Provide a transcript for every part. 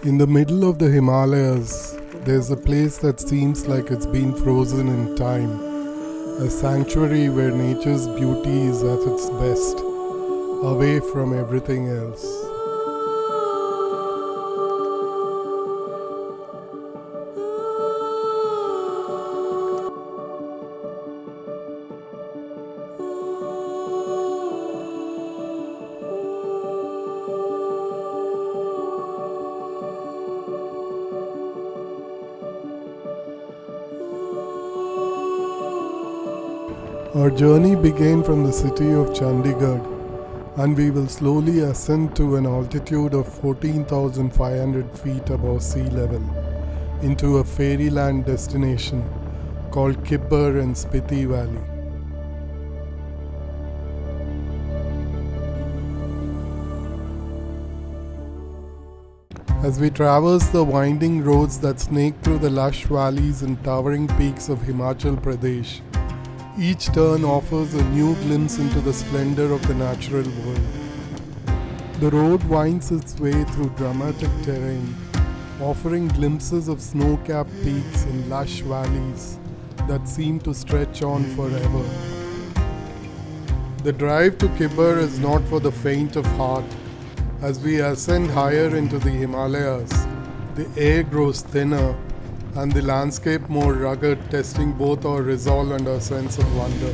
In the middle of the Himalayas, there's a place that seems like it's been frozen in time, a sanctuary where nature's beauty is at its best, away from everything else. Our journey began from the city of Chandigarh, and we will slowly ascend to an altitude of 14,500 feet above sea level into a fairyland destination called Kibber in Spiti Valley. As we traverse the winding roads that snake through the lush valleys and towering peaks of Himachal Pradesh, each turn offers a new glimpse into the splendor of the natural world. The road winds its way through dramatic terrain, offering glimpses of snow-capped peaks and lush valleys that seem to stretch on forever. The drive to Kibber is not for the faint of heart. As we ascend higher into the Himalayas, the air grows thinner and the landscape more rugged, testing both our resolve and our sense of wonder.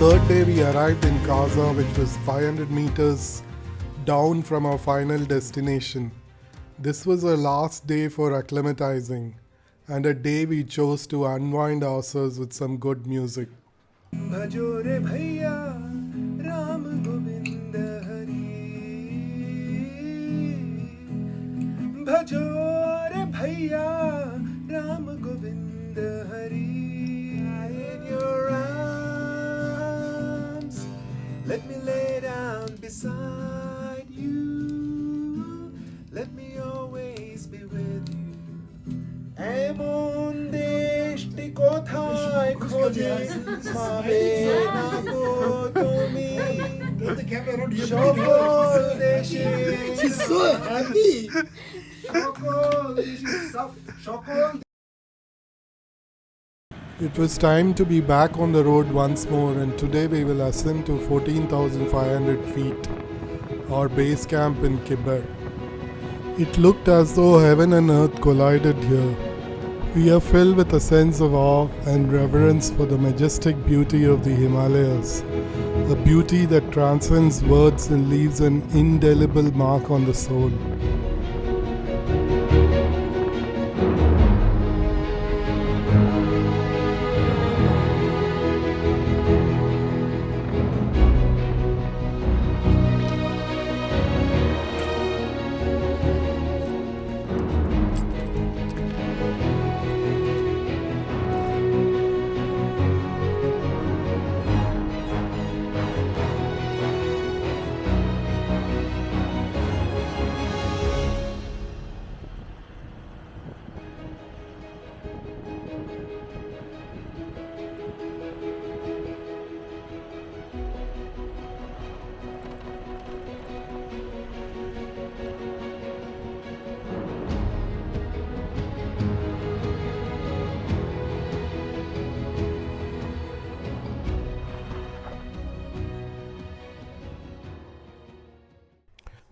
Third day we arrived in Kaza, which was 500 meters down from our final destination. This was our last day for acclimatizing and a day we chose to unwind ourselves with some good music. भजोरे भैया राम गोविंद हरि भजोरे भैया Ram Govind Hari in your arms let me lay down beside you let me always be with you এমন দেশটি কোথায় খোঁজে পাবে না গো তুমি সকল দেশে সকল It was time to be back on the road once more, and today we will ascend to 14,500 feet, our base camp in Kibber. It looked as though heaven and earth collided here. We are filled with a sense of awe and reverence for the majestic beauty of the Himalayas, a beauty that transcends words and leaves an indelible mark on the soul.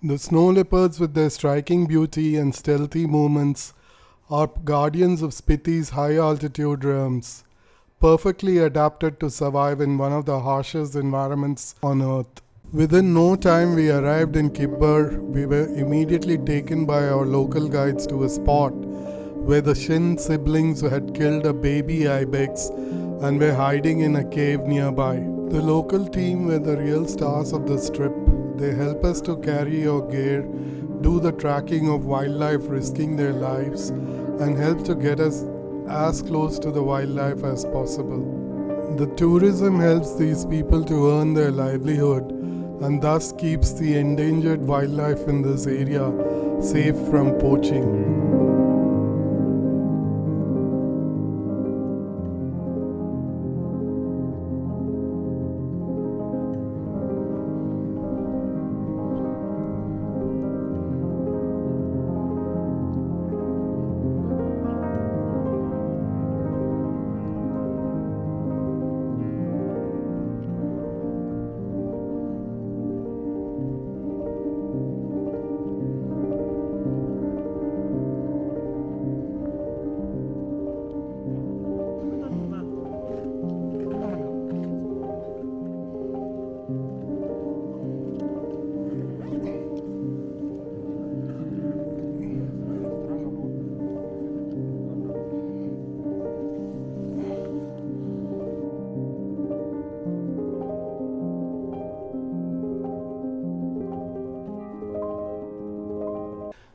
The snow leopards, with their striking beauty and stealthy movements, are guardians of Spiti's high altitude realms, perfectly adapted to survive in one of the harshest environments on Earth. Within no time, we arrived in Kibber. We were immediately taken by our local guides to a spot where the Shin siblings had killed a baby ibex and were hiding in a cave nearby. The local team were the real stars of this trip. They help us to carry our gear, do the tracking of wildlife risking their lives, and help to get us as close to the wildlife as possible. The tourism helps these people to earn their livelihood and thus keeps the endangered wildlife in this area safe from poaching.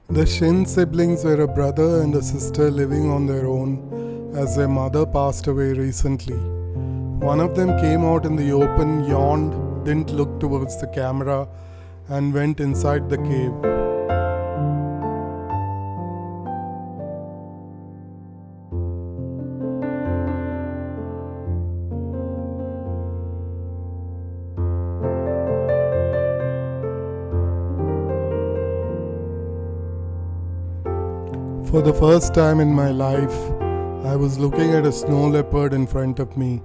The Shin siblings were a brother and a sister living on their own as their mother passed away recently. One of them came out in the open, yawned, didn't look towards the camera, and went inside the cave. For the first time in my life, I was looking at a snow leopard in front of me.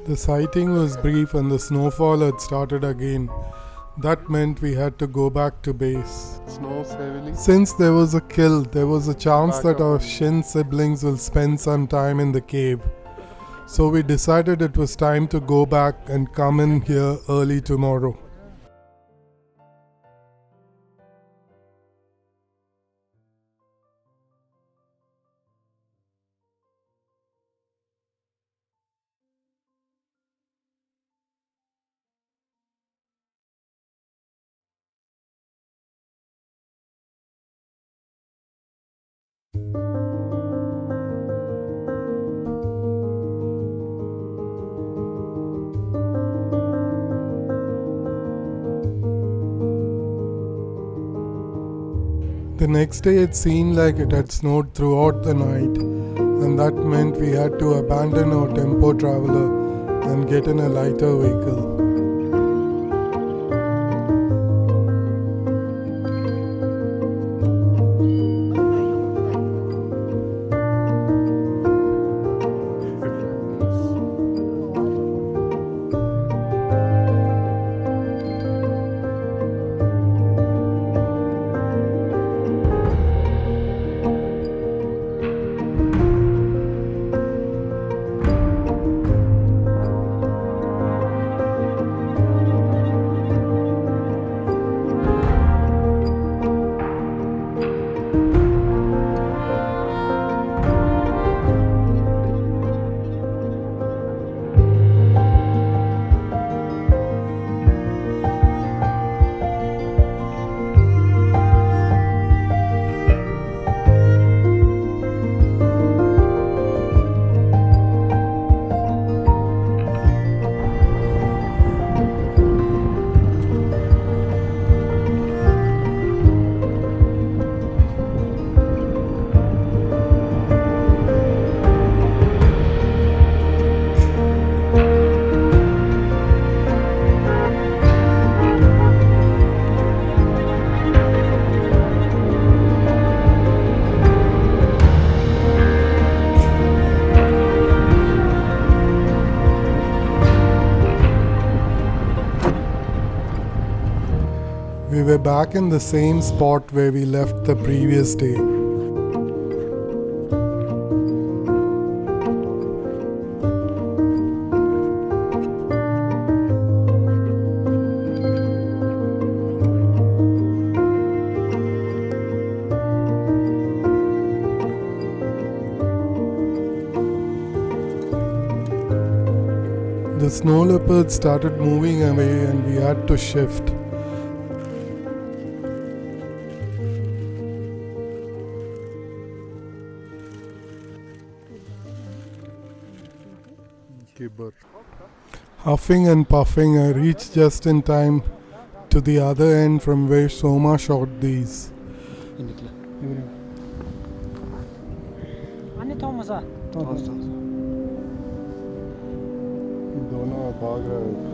The sighting was brief and the snowfall had started again. That meant we had to go back to base. Since there was a kill, there was a chance that our Shin siblings will spend some time in the cave. So we decided it was time to go back and come in here early tomorrow. The next day it seemed like it had snowed throughout the night, and that meant we had to abandon our tempo traveler and get in a lighter vehicle. back in the same spot where we left the previous day. The snow leopards started moving away and we had to shift. Kibber. Huffing and puffing, I reached just in time to the other end from where Soma shot these. दोनों भाग रहे हैं।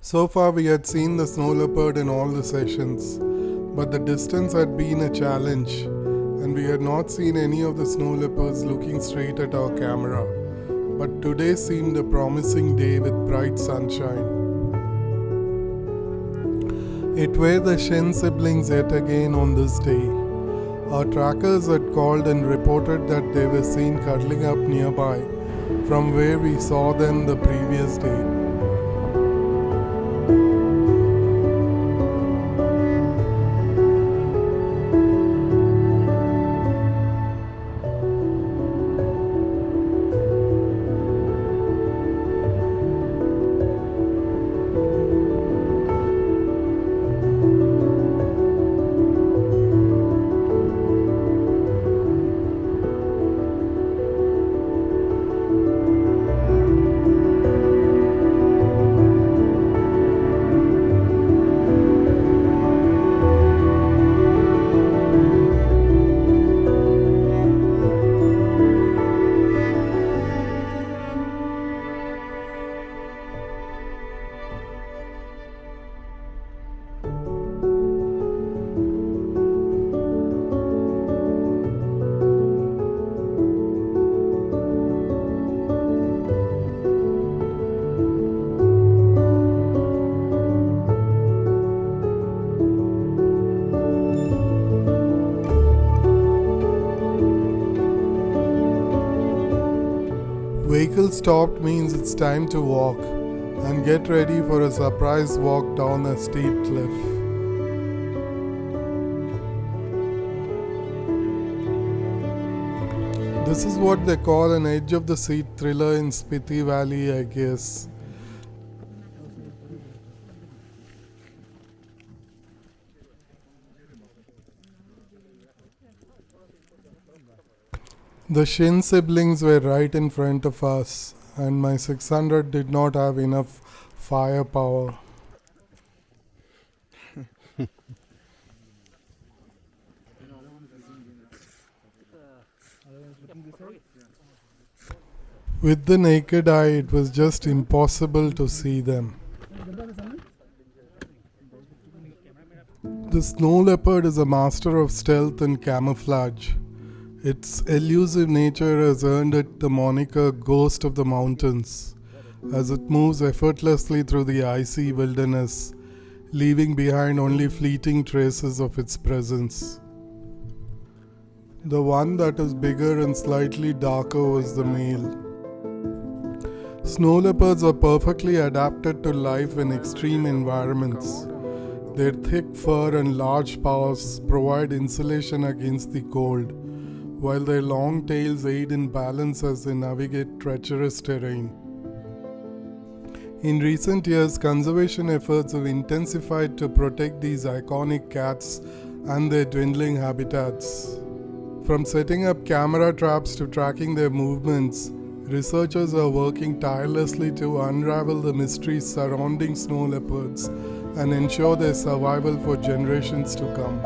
So far we had seen the snow leopard in all the sessions, but the distance had been a challenge and we had not seen any of the snow leopards looking straight at our camera. But today seemed a promising day with bright sunshine. It were the Shin siblings yet again on this day. Our trackers had called and reported that they were seen cuddling up nearby from where we saw them the previous day. Vehicle stopped means it's time to walk and get ready for a surprise walk down a steep cliff. This is what they call an edge of the seat thriller in Spiti Valley, I guess. The Shin siblings were right in front of us, and my 600 did not have enough firepower. With the naked eye, it was just impossible to see them. The snow leopard is a master of stealth and camouflage. Its elusive nature has earned it the moniker Ghost of the Mountains, as it moves effortlessly through the icy wilderness, leaving behind only fleeting traces of its presence. The one that is bigger and slightly darker was the male. Snow leopards are perfectly adapted to life in extreme environments. Their thick fur and large paws provide insulation against the cold, while their long tails aid in balance as they navigate treacherous terrain. In recent years, conservation efforts have intensified to protect these iconic cats and their dwindling habitats. From setting up camera traps to tracking their movements, researchers are working tirelessly to unravel the mysteries surrounding snow leopards and ensure their survival for generations to come.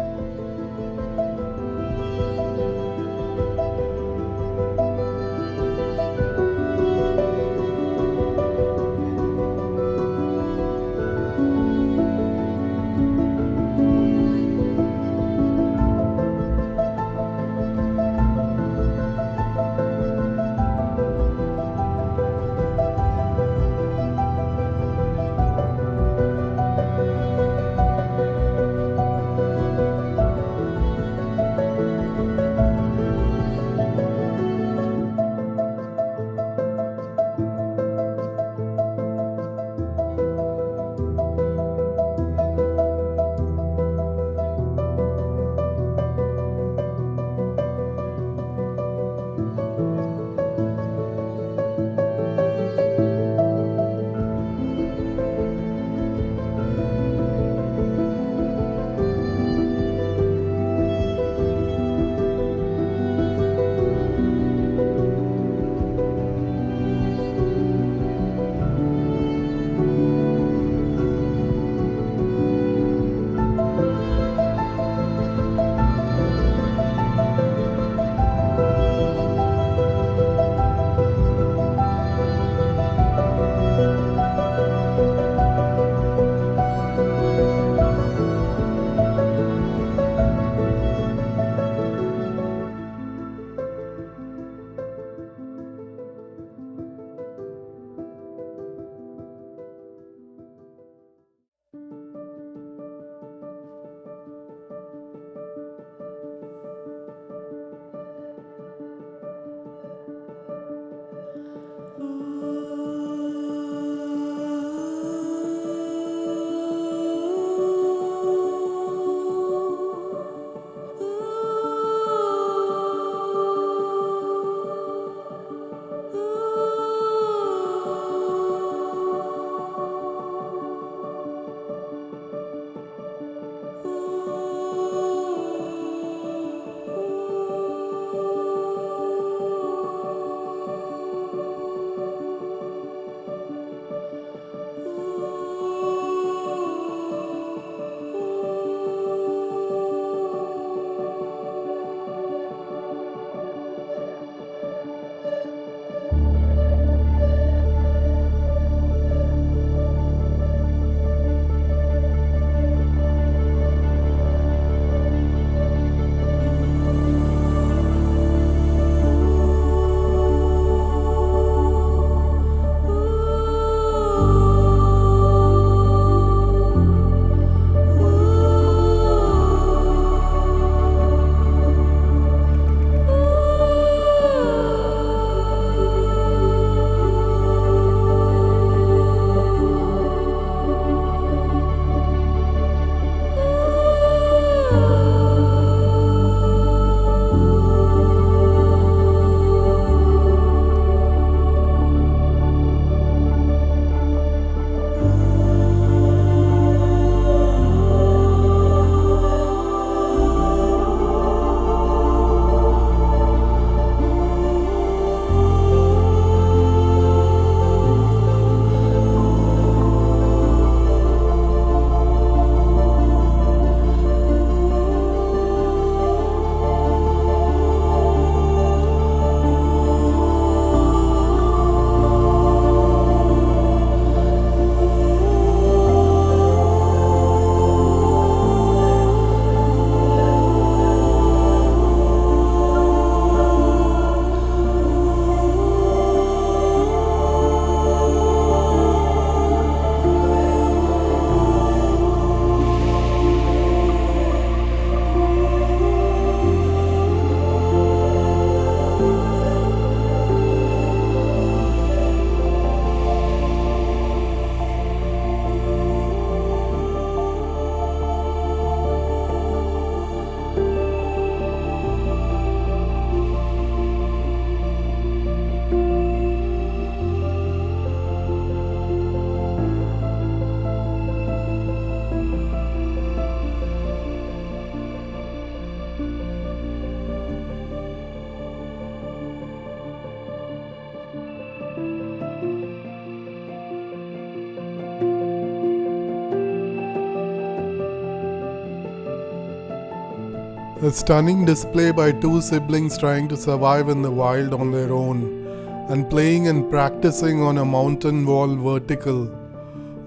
A stunning display by two siblings trying to survive in the wild on their own and playing and practicing on a mountain wall vertical.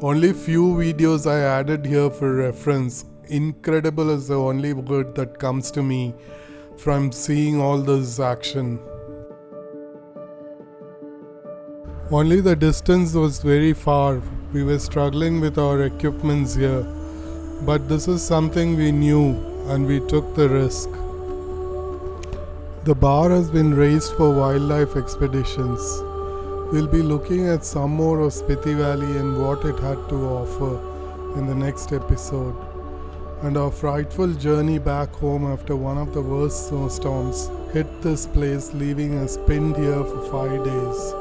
Only few videos I added here for reference. Incredible is the only word that comes to me from seeing all this action. Only the distance was very far. We were struggling with our equipments here. But this is something we knew and we took the risk. The bar has been raised for wildlife expeditions. We'll be looking at some more of Spiti Valley and what it had to offer in the next episode. And our frightful journey back home after one of the worst snowstorms hit this place, leaving us pinned here for 5 days.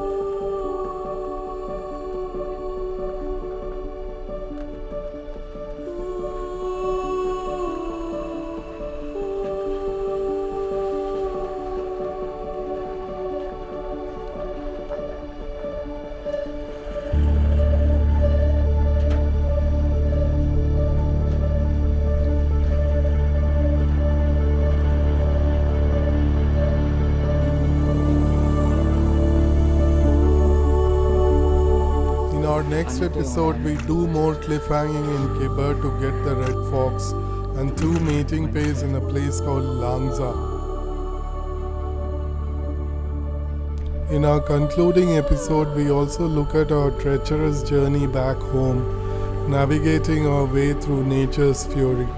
Next episode we do more cliffhanging in Kibber to get the red fox and 2 mating pairs in a place called Langza. In our concluding episode we also look at our treacherous journey back home, navigating our way through nature's fury.